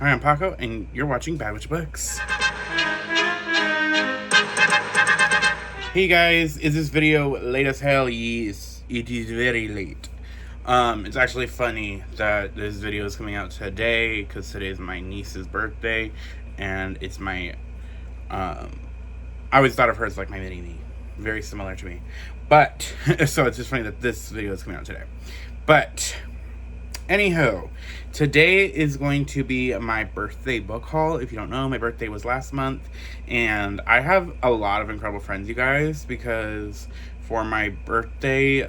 Hi, I'm Paco, and you're watching Bad Witch Books. Hey guys, is this video late as hell? Yes, it is very late. It's actually funny that this video is coming out today because today is my niece's birthday, and it's my, I always thought of her as like my mini me, very similar to me. But, so it's just funny that this video is coming out today. But, anywho, today is going to be my birthday book haul. If you don't know, my birthday was last month, and I have a lot of incredible friends, you guys, because for my birthday,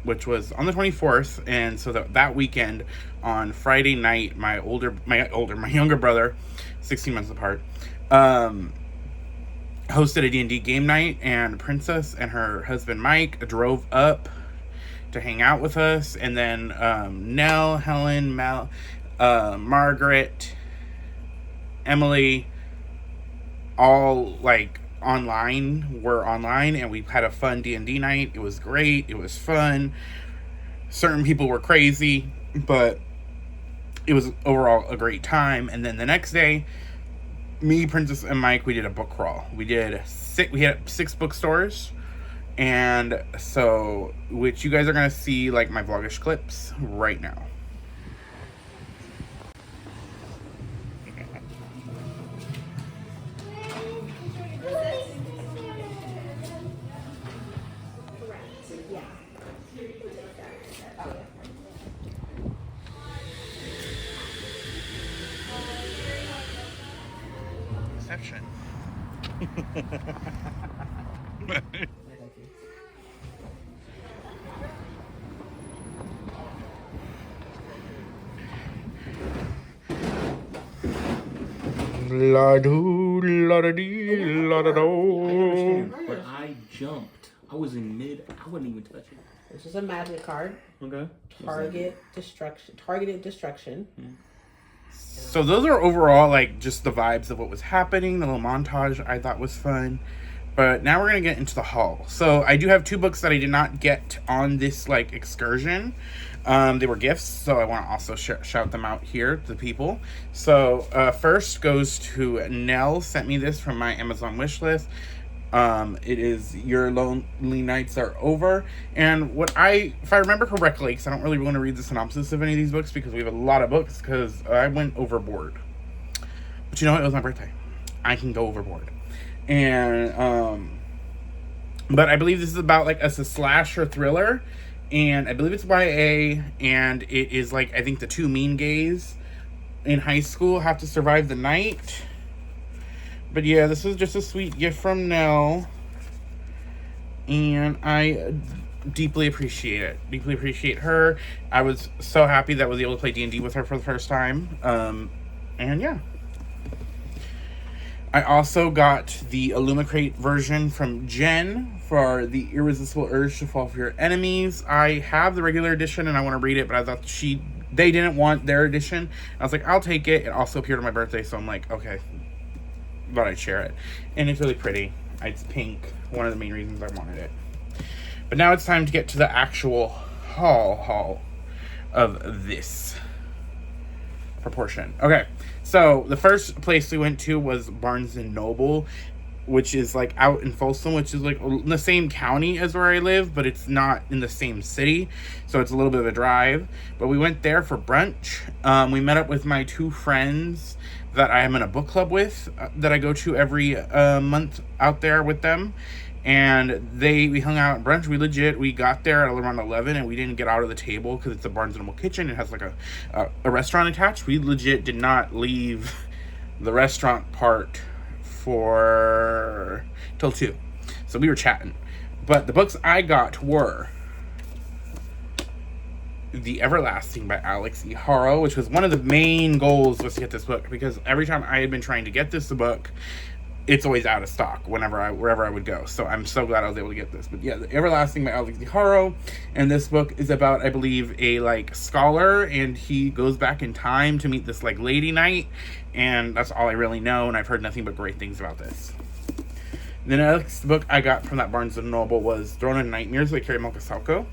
which was on the 24th, and so that weekend, on Friday night, my younger brother, 16 months apart, hosted a D&D game night, and Princess and her husband Mike drove up to hang out with us, and then Nell, Helen, Mel, Margaret, Emily, all like were online, and we had a fun D&D night. It was great. It was fun. Certain people were crazy, but it was overall a great time. And then the next day, me, Princess, and Mike, we did a book crawl. We had 6 bookstores. And so, which you guys are going to see, like, my vlogish clips right now. Reception. La do, la da dee, la da I do. understand, but I jumped. I was in mid. I wouldn't even touch it. This is a magic card. Okay. Targeted destruction. So those are overall, like, just the vibes of what was happening. The little montage I thought was fun. But now we're going to get into the haul. So I do have 2 books that I did not get on this, like, excursion. They were gifts, so I want to also shout them out here to the people. So first goes to Nell. Sent me this from my Amazon wish list. It is Your Lonely Nights Are Over. And if I remember correctly, because I don't really want to read the synopsis of any of these books because we have a lot of books, because I went overboard. But you know what? It was my birthday. I can go overboard. And, but I believe this is about, like, a slasher thriller. And I believe it's YA. And it is, like, I think the 2 mean gays in high school have to survive the night. But yeah, this is just a sweet gift from Nell. And I deeply appreciate it. Deeply appreciate her. I was so happy that I was able to play D&D with her for the first time. And yeah. I also got the Illumicrate version from Jen for The Irresistible Urge to Fall for Your Enemies. I have the regular edition and I want to read it, but I thought they didn't want their edition. I was like, I'll take it. It also appeared on my birthday, so I'm like, okay. Thought I'd share it. And it's really pretty. It's pink. One of the main reasons I wanted it. But now it's time to get to the actual haul of this proportion. Okay, so the first place we went to was Barnes & Noble, which is like out in Folsom, which is like in the same county as where I live, but it's not in the same city, so it's a little bit of a drive. But we went there for brunch. We met up with my 2 friends that I am in a book club with, that I go to every month out there with them. And we hung out at brunch. We got there at around 11, and we didn't get out of the table because it's a Barnes & Noble kitchen. It has like a restaurant attached. We legit did not leave the restaurant part till 2. So we were chatting. But the books I got were The Everlasting by Alex E. Haro, which was one of the main goals, was to get this book, because every time I had been trying to get this book, it's always out of stock wherever I would go. So I'm so glad I was able to get this. But yeah, The Everlasting by Alex E. Haro. And this book is about, I believe, a like scholar, and he goes back in time to meet this like lady knight. And that's all I really know, and I've heard nothing but great things about this. The next book I got from that Barnes & Noble was Throne of Nightmares by Carrie Malka Salko.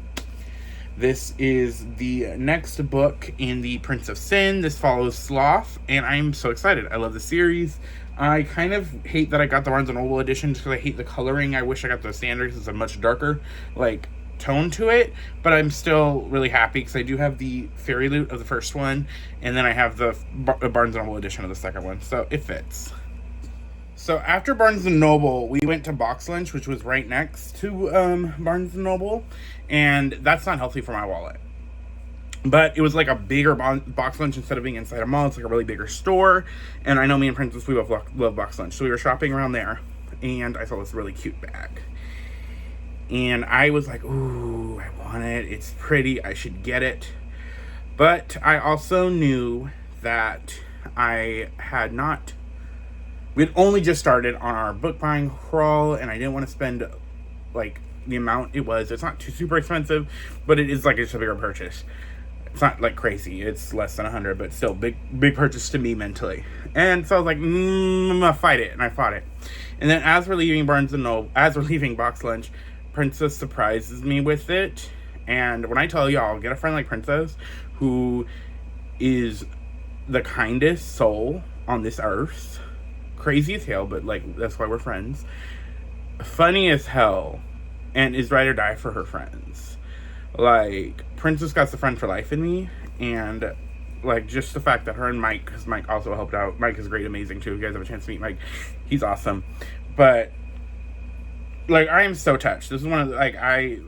This is the next book in the Prince of Sin. This follows Sloth, and I'm so excited. I love the series. I kind of hate that I got the Barnes & Noble edition just because I hate the coloring. I wish I got the standard because it's a much darker, like, tone to it. But I'm still really happy because I do have the Fairy Loot of the first one, and then I have the Barnes & Noble edition of the second one. So it fits. So after Barnes & Noble, we went to Box Lunch, which was right next to Barnes & Noble. And that's not healthy for my wallet. But it was like a bigger Box Lunch instead of being inside a mall. It's like a really bigger store. And I know me and Princess, we love Box Lunch. So we were shopping around there. And I saw this really cute bag. And I was like, ooh, I want it. It's pretty. I should get it. But I also knew that I had not... We had only just started on our book buying crawl. And I didn't want to spend, like, the amount it was. It's not too super expensive. But it is like it's a bigger purchase. It's not like crazy. It's less than 100, but still big purchase to me mentally. And so I was like, I'm gonna fight it, and I fought it. And then as we're leaving as we're leaving Box Lunch, Princess surprises me with it. And when I tell y'all, get a friend like Princess, who is the kindest soul on this earth. Crazy as hell, but like that's why we're friends. Funny as hell, and is ride or die for her friends. Like, Princess got the friend for life in me, and, like, just the fact that her and Mike, because Mike also helped out. Mike is great, amazing, too. If you guys have a chance to meet Mike, he's awesome. But, like, I am so touched. This is one of the, like, I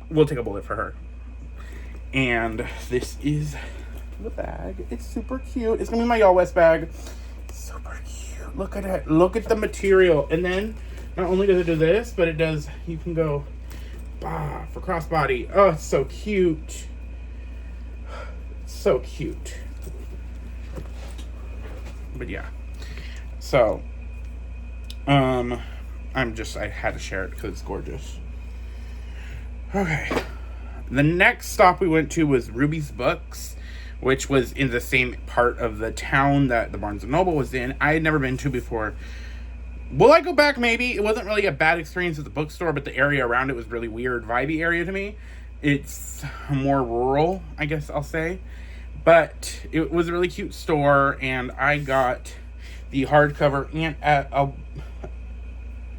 will take a bullet for her. And this is the bag. It's super cute. It's gonna be my Y'all West bag. Super cute. Look at it. Look at the material. And then, not only does it do this, but it does, you can go... for crossbody. Oh, it's so cute. So cute. But yeah. So, I had to share it because it's gorgeous. Okay. The next stop we went to was Ruby's Books, which was in the same part of the town that the Barnes & Noble was in. I had never been to before. Will I go back? Maybe. It wasn't really a bad experience at the bookstore, but the area around it was really weird, vibey area to me. It's more rural, I guess I'll say. But it was a really cute store, and I got the hardcover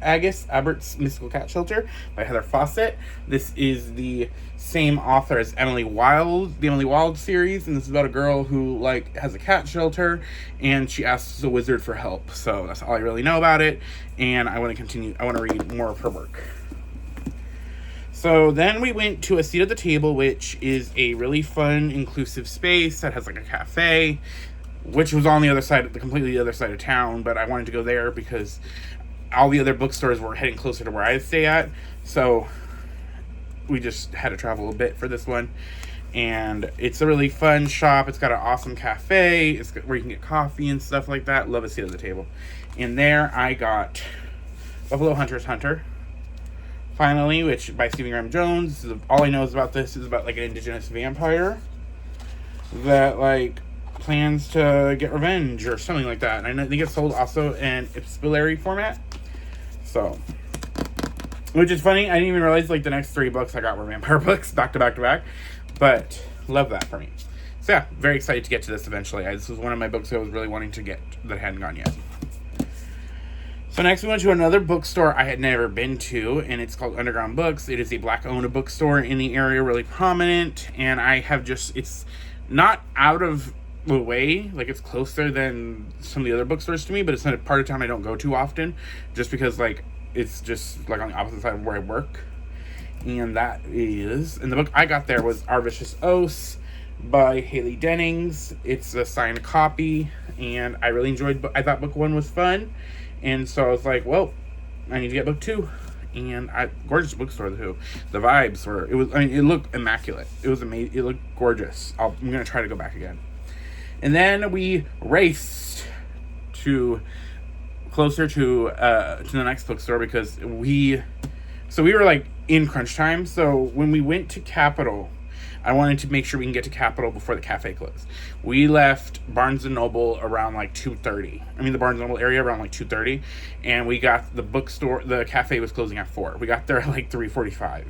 Agus Albert's Mystical Cat Shelter by Heather Fawcett. This is the same author as Emily Wilde, the Emily Wilde series, and this is about a girl who, like, has a cat shelter, and she asks the wizard for help. So that's all I really know about it, and I want to read more of her work. So then we went to A Seat at the Table, which is a really fun, inclusive space that has, like, a cafe, which was on the completely other side of town, but I wanted to go there because all the other bookstores were heading closer to where I stay at, so we just had to travel a bit for this one. And it's a really fun shop. It's got an awesome cafe. It's where you can get coffee and stuff like that. Love A Seat at the Table. And there I got Buffalo Hunter's Hunter, finally, which by Stephen Graham Jones. All I know is about this is about, like, an indigenous vampire that, like, plans to get revenge or something like that. And I think it's sold also in epistolary format. So, which is funny. I didn't even realize, like, the next 3 books I got were vampire books, back to back to back. But, love that for me. So, yeah, very excited to get to this eventually. This was one of my books I was really wanting to get that hadn't gone yet. So, next we went to another bookstore I had never been to, and it's called Underground Books. It is a Black-owned bookstore in the area, really prominent, and I have it's not out of the way, like, it's closer than some of the other bookstores to me, but it's not a part of town I don't go to often, just because, like, it's just, like, on the opposite side of where I work. And the book I got there was Our Vicious Oaths by Haley Dennings. It's a signed copy, and I really enjoyed, I thought book 1 was fun, and so I was like, well, I need to get book 2. And gorgeous bookstore too. The vibes were, it looked immaculate. It was amazing. It looked gorgeous. I'm going to try to go back again. And then we raced closer to the next bookstore because we were, like, in crunch time. So when we went to Capitol, I wanted to make sure we can get to Capitol before the cafe closed. We left Barnes & Noble around, like, 2:30. The Barnes & Noble area around, like, 2:30. And we got the cafe was closing at 4. We got there at, like, 3:45.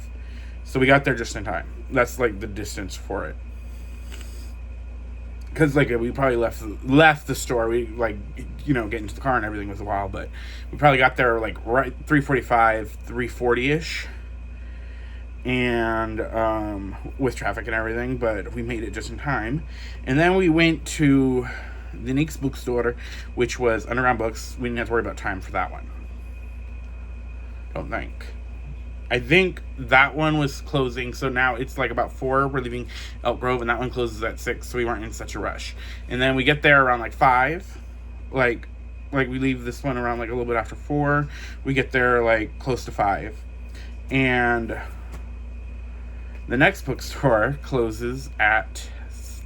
So we got there just in time. That's like the distance for it. Because like we probably left the store. We like, you know, get into the car and everything was a while, but we probably got there like right 3:45, 3:40ish, and with traffic and everything. But we made it just in time, and then we went to the Neeks bookstore, which was Underground Books. We didn't have to worry about time for that one. Don't think. I think that one was closing, so now it's like about 4. We're leaving Elk Grove, and that one closes at 6, so we weren't in such a rush. And then we get there around like 5. Like we leave this one around like a little bit after 4. We get there like close to 5. And the next bookstore closes at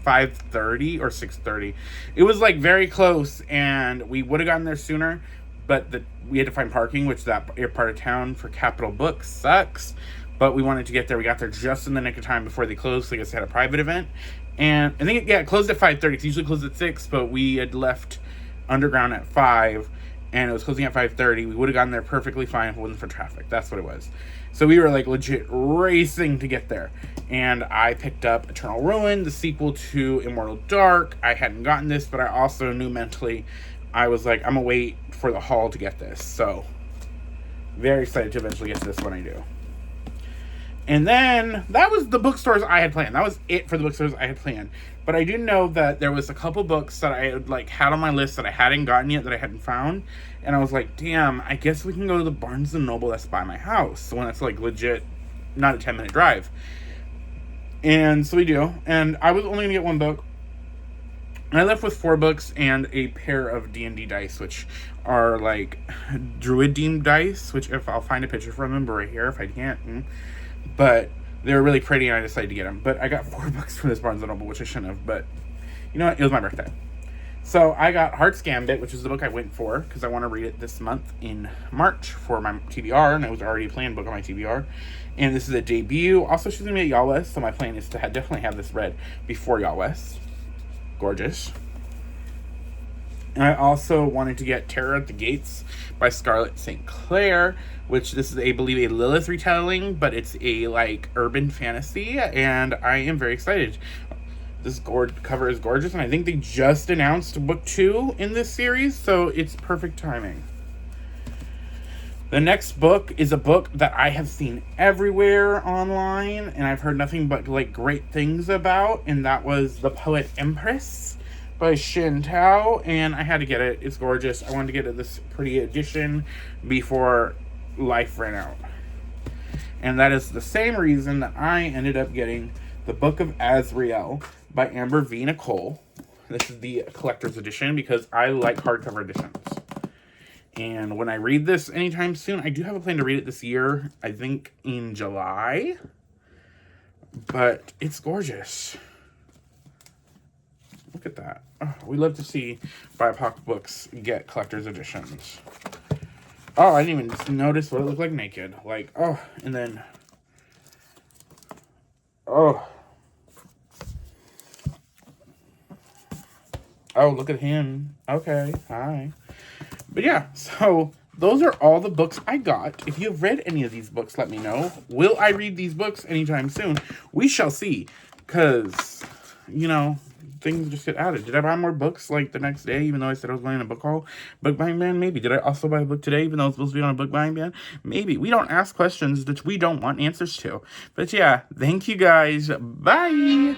5:30 or 6:30. It was like very close, and we would have gotten there sooner, but we had to find parking, which that part of town for Capital Books sucks. But we wanted to get there. We got there just in the nick of time before they closed. So I guess they had a private event. And I think it closed at 5:30. It's usually closed at 6, but we had left Underground at 5, and it was closing at 5:30. We would have gotten there perfectly fine if it wasn't for traffic. That's what it was. So we were like legit racing to get there. And I picked up Eternal Ruin, the sequel to Immortal Dark. I hadn't gotten this, but I also knew mentally, I was like, I'm going to wait for the haul to get this. So, very excited to eventually get to this when I do. And then, that was the bookstores I had planned. That was it for the bookstores I had planned. But I do know that there was a couple books that I had, like, had on my list that I hadn't gotten yet, that I hadn't found. And I was like, damn, I guess we can go to the Barnes & Noble that's by my house. The one that's, like, legit, not a 10-minute drive. And so we do. And I was only going to get one book. And I left with 4 books and a pair of D&D dice, which are like Druid Deem dice, which if I'll find a picture from them, but right here if I can't. But they were really pretty, and I decided to get them. But I got 4 books from this Barnes & Noble, which I shouldn't have. But you know what? It was my birthday. So I got Heart's Gambit, which is the book I went for, because I want to read it this month in March for my TBR, and it was already a planned book on my TBR. And this is a debut. Also, she's going to be at Y'all West, so my plan is to definitely have this read before Y'all West. Gorgeous. And I also wanted to get Terror at the Gates by Scarlett St. Clair, which this is, I believe, a Lilith retelling, but it's a, like, urban fantasy, and I am very excited. This cover is gorgeous, and I think they just announced book 2 in this series, so it's perfect timing. The next book is a book that I have seen everywhere online, and I've heard nothing but, like, great things about, and that was The Poet Empress by Xin Tao, and I had to get it. It's gorgeous. I wanted to get this pretty edition before life ran out. And that is the same reason that I ended up getting The Book of Azrael by Amber V. Nicole. This is the collector's edition because I like hardcover editions. And when I read this anytime soon, I do have a plan to read it this year, I think in July. But it's gorgeous. Look at that. Oh, we love to see BIPOC books get collector's editions. Oh, I didn't even notice what it looked like naked. Like, oh, and then... Oh. Oh, look at him. Okay, hi. But yeah, so those are all the books I got. If you have read any of these books, let me know. Will I read these books anytime soon? We shall see. Because, you know, things just get added. Did I buy more books like the next day, even though I said I was going on a book haul? Book buying ban? Maybe. Did I also buy a book today, even though I was supposed to be on a book buying ban? Maybe. We don't ask questions that we don't want answers to. But yeah, thank you guys. Bye!